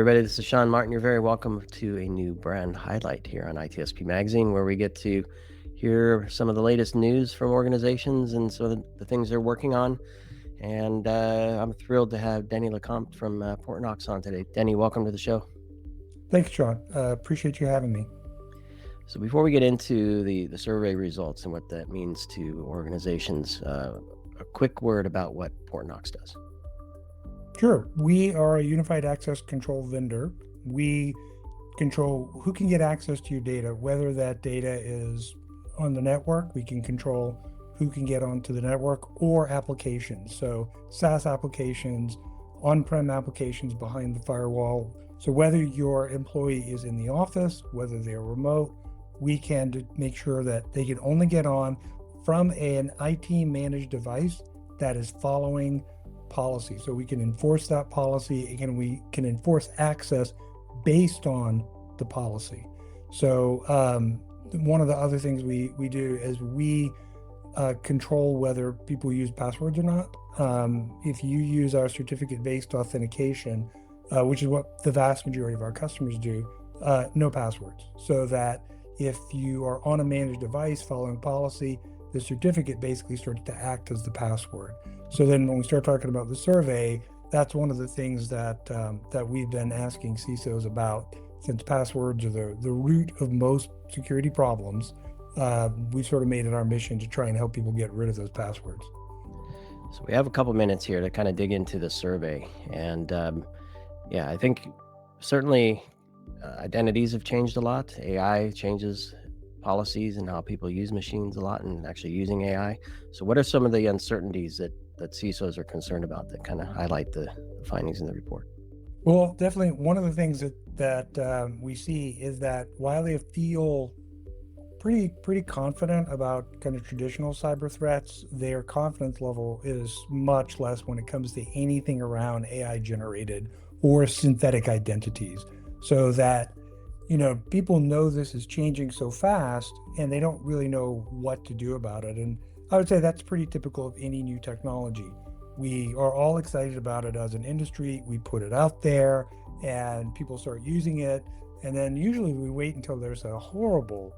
everybody. This is Sean Martin. You're very welcome to a new brand highlight here on ITSP Magazine, where we get to hear some of the latest news from organizations and some of the things they're working on. And I'm thrilled to have Denny LeCompte from Portnox on today. Denny, welcome to the show. Thanks, Sean. Appreciate you having me. So before we get into the survey results and what that means to organizations, a quick word about what Portnox does. Sure. We are a unified access control vendor. We control who can get access to your data, whether that data is on the network. We can control who can get onto the network, or applications. So SaaS applications, on-prem applications behind the firewall. So whether your employee is in the office, whether they're remote, we can make sure that they can only get on from an IT managed device that is following policy. So we can enforce that policy, and we can enforce access based on the policy. So one of the other things we do is we control whether people use passwords or not. If you use our certificate-based authentication, which is what the vast majority of our customers do, no passwords. So that if you are on a managed device following policy, the certificate basically starts to act as the password. So then when we start talking about the survey, that's one of the things that that we've been asking CISOs about, since passwords are the root of most security problems. We sort of made it our mission to try and help people get rid of those passwords. So we have a couple minutes here to kind of dig into the survey. And I think certainly identities have changed a lot. AI changes policies and how people use machines a lot, and actually using AI. So what are some of the uncertainties that CISOs are concerned about that kind of highlight the findings in the report? Well, definitely one of the things that we see is that while they feel pretty confident about kind of traditional cyber threats, their confidence level is much less when it comes to anything around AI generated or synthetic identities. So that, people know this is changing so fast and they don't really know what to do about it. And I would say that's pretty typical of any new technology. We are all excited about it as an industry. We put it out there and people start using it. And then usually we wait until there's a horrible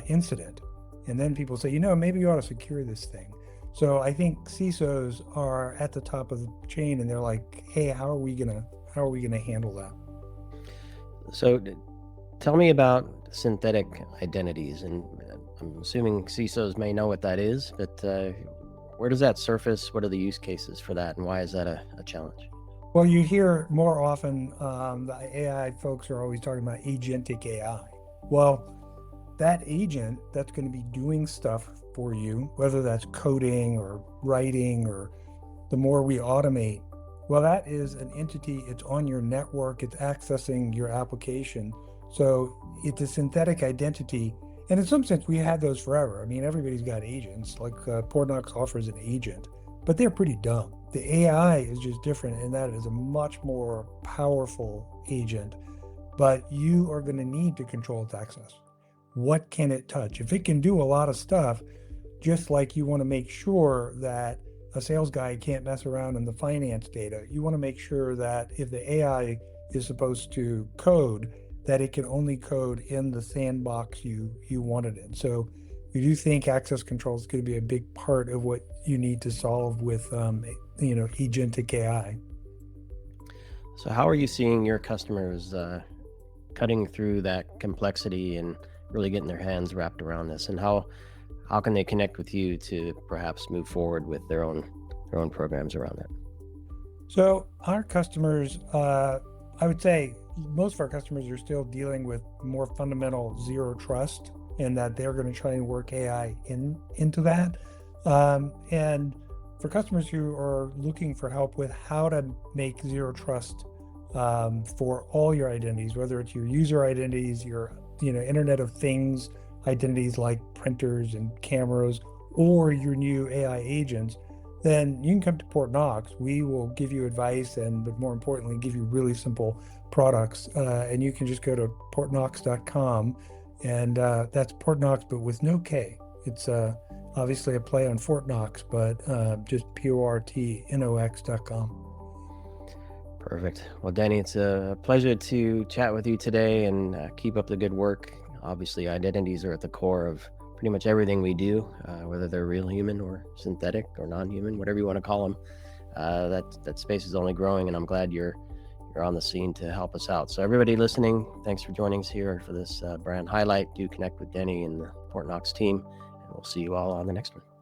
incident. And then people say, maybe you ought to secure this thing. So I think CISOs are at the top of the chain and they're like, hey, how are we gonna handle that? So tell me about synthetic identities. And I'm assuming CISOs may know what that is, but where does that surface? What are the use cases for that? And why is that a challenge? Well, you hear more often, the AI folks are always talking about agentic AI. Well, that agent that's going to be doing stuff for you, whether that's coding or writing, or the more we automate, well, that is an entity. It's on your network. It's accessing your application. So it's a synthetic identity. And in some sense, we had those forever. I mean, everybody's got agents. Like Portnox offers an agent, but they're pretty dumb. The AI is just different in that it is a much more powerful agent, but you are going to need to control its access. What can it touch? If it can do a lot of stuff, just like you want to make sure that a sales guy can't mess around in the finance data, you want to make sure that if the AI is supposed to code, that it can only code in the sandbox you want it in. So we do think access control is going to be a big part of what you need to solve with agentic AI. So how are you seeing your customers cutting through that complexity and really getting their hands wrapped around this? And how can they connect with you to perhaps move forward with their own programs around that? So our customers, I would say most of our customers are still dealing with more fundamental zero trust, and that they're going to try and work AI into that. And for customers who are looking for help with how to make zero trust for all your identities, whether it's your user identities, your Internet of Things identities like printers and cameras, or your new AI agents, then you can come to Portnox. We will give you advice, but more importantly, give you really simple products. And you can just go to portnox.com, and that's Portnox, but with no K. It's obviously a play on Fort Knox, but just portnox.com. Perfect. Well, Denny, it's a pleasure to chat with you today, and keep up the good work. Obviously, identities are at the core of pretty much everything we do, whether they're real human or synthetic or non-human, whatever you want to call them. That space is only growing, and I'm glad you're on the scene to help us out. So everybody listening, thanks for joining us here for this brand highlight. Do connect with Denny and the Portnox team, and we'll see you all on the next one.